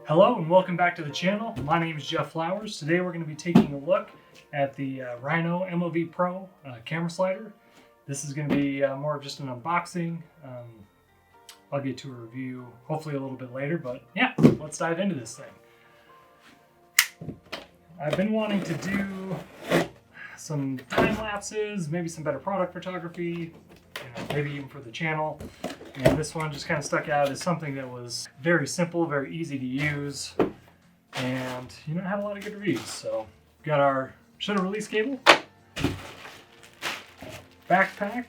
Hello and welcome back to the channel. My name is Jeff Flowers. Today we're going to be taking a look at the Rhino ROV Pro camera slider. This is going to be more of just an unboxing. I'll get to a review hopefully a little bit later, but yeah, let's dive into this thing. I've been wanting to do some time lapses, maybe some better product photography, maybe even for the channel. And this one just kind of stuck out as something that was very simple, very easy to use, and had a lot of good reviews. So we've got our shutter release cable, backpack,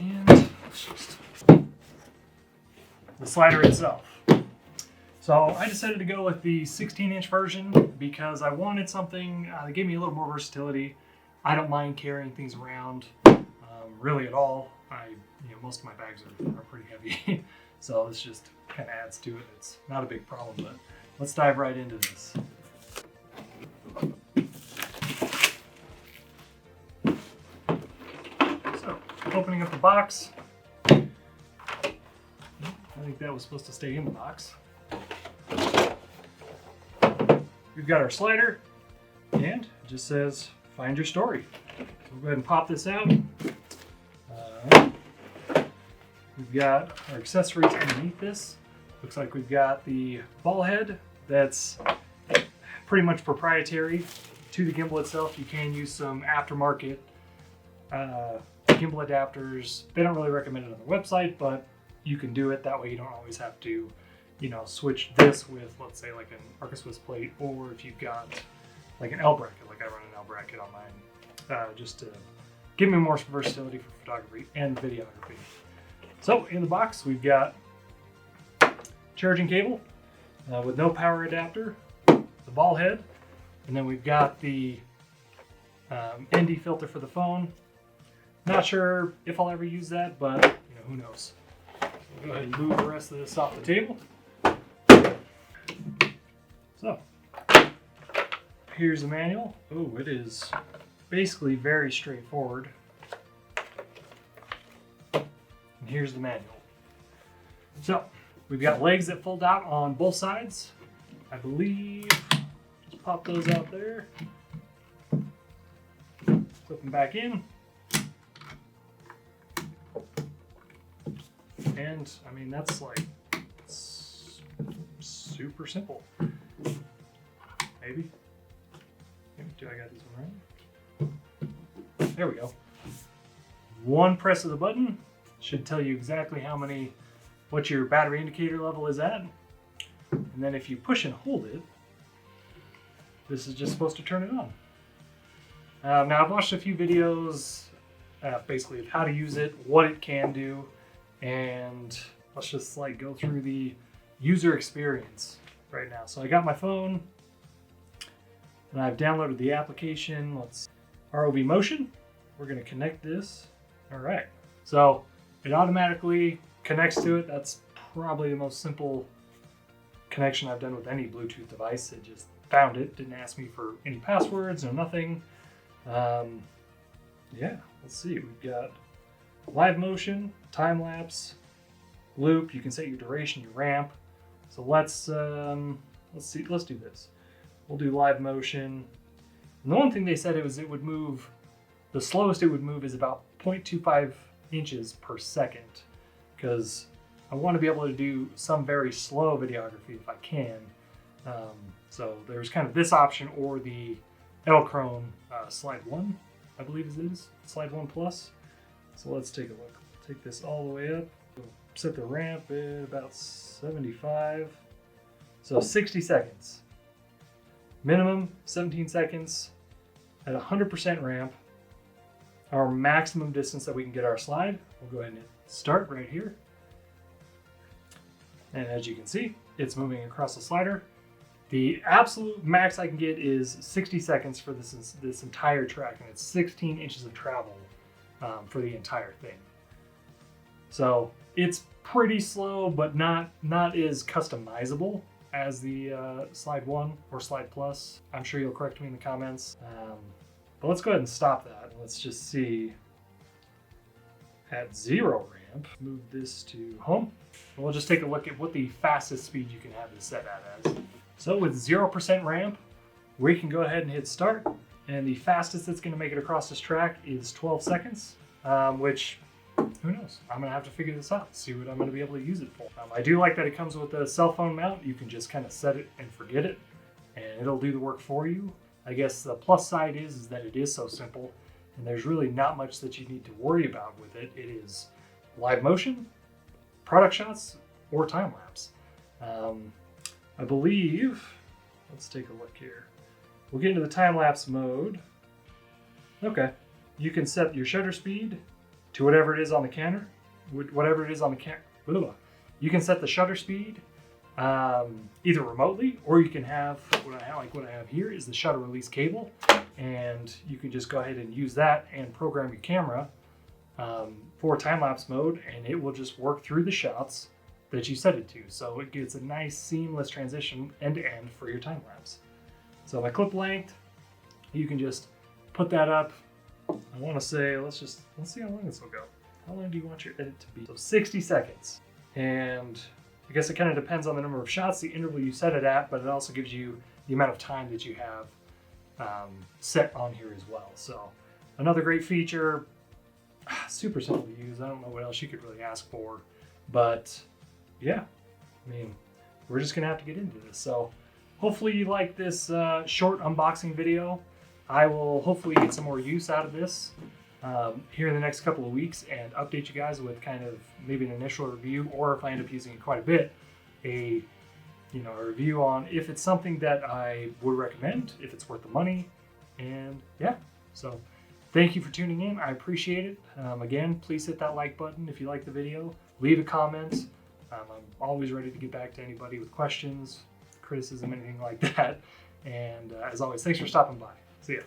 and the slider itself. So I decided to go with the 16-inch version because I wanted something that gave me a little more versatility. I don't mind carrying things around really at all. Most of my bags are pretty heavy, so this just kind of adds to it. It's not a big problem, but let's dive right into this. So, opening up the box. I think that was supposed to stay in the box. We've got our slider, and it just says, find your story. So we'll go ahead and pop this out. We've got our accessories underneath this. Looks like we've got the ball head that's pretty much proprietary to the gimbal itself. You can use some aftermarket gimbal adapters. They don't really recommend it on the website, but you can do it. That way you don't always have to, switch this with, let's say, like an Arca Swiss plate, or if you've got like an L bracket, like I run an L bracket on mine, just to give me more versatility for photography and videography. So in the box, we've got charging cable with no power adapter, the ball head, and then we've got the ND filter for the phone. Not sure if I'll ever use that, but who knows. So we'll go ahead and move the rest of this off the table. So here's the manual. Oh, it is basically very straightforward. And here's the manual. So we've got legs that fold out on both sides. I believe, just pop those out there. Flip them back in. And that's super simple. Maybe. Do I got this one right? There we go. One press of the button should tell you exactly what your battery indicator level is at. And then if you push and hold it, this is just supposed to turn it on. Now I've watched a few videos basically of how to use it, what it can do, and let's just go through the user experience right now. So I got my phone and I've downloaded the application. ROV Motion. We're going to connect this. All right. So it automatically connects to it. That's probably the most simple connection I've done with any Bluetooth device. It just found it, didn't ask me for any passwords or nothing. Yeah, let's see. We've got live motion, time lapse, loop. You can set your duration, your ramp. So let's see. Let's do this. We'll do live motion. And the one thing they said it would move. The slowest it would move is about 0.25 inches per second, because I want to be able to do some very slow videography if I can. So there's kind of this option or the L-Chrome Slide 1, I believe it is, Slide 1 Plus. So let's take a look. Take this all the way up. Set the ramp at about 75. So 60 seconds. Minimum 17 seconds at 100% ramp. Our maximum distance that we can get our slide. We'll go ahead and hit start right here. And as you can see, it's moving across the slider. The absolute max I can get is 60 seconds for this entire track, and it's 16 inches of travel for the entire thing. So it's pretty slow, but not as customizable as the Slide 1 or Slide Plus. I'm sure you'll correct me in the comments. But let's go ahead and stop that. Let's just see at 0 ramp. Move this to home. We'll just take a look at what the fastest speed you can have this set at as. So with 0% ramp, we can go ahead and hit start. And the fastest it's going to make it across this track is 12 seconds, which, who knows? I'm going to have to figure this out, see what I'm going to be able to use it for. I do like that it comes with a cell phone mount. You can just kind of set it and forget it, and it'll do the work for you. I guess the plus side is that it is so simple, and there's really not much that you need to worry about with it. It is live motion, product shots, or time lapse. I believe, let's take a look here. We'll get into the time lapse mode. Okay, you can set your shutter speed to whatever it is on the camera. Whatever it is on the camera. You can set the shutter speed either remotely, or you can have what I have here is the shutter release cable, and you can just go ahead and use that and program your camera for time-lapse mode, and it will just work through the shots that you set it to. So it gets a nice seamless transition end to end for your time-lapse. So my clip length, you can just put that up. I want to say, let's see how long this will go. How long do you want your edit to be? So 60 seconds. And I guess it kind of depends on the number of shots, the interval you set it at, but it also gives you the amount of time that you have set on here as well. So another great feature, super simple to use. I don't know what else you could really ask for, but yeah, I mean, we're just gonna have to get into this. So hopefully you like this short unboxing video. I will hopefully get some more use out of this here in the next couple of weeks and update you guys with kind of maybe an initial review, or if I end up using it quite a bit, a review on if it's something that I would recommend, if it's worth the money, and yeah. So thank you for tuning in. I appreciate it. Again, please hit that like button if you like the video. Leave a comment. I'm always ready to get back to anybody with questions, criticism, anything like that. And as always, thanks for stopping by. See ya.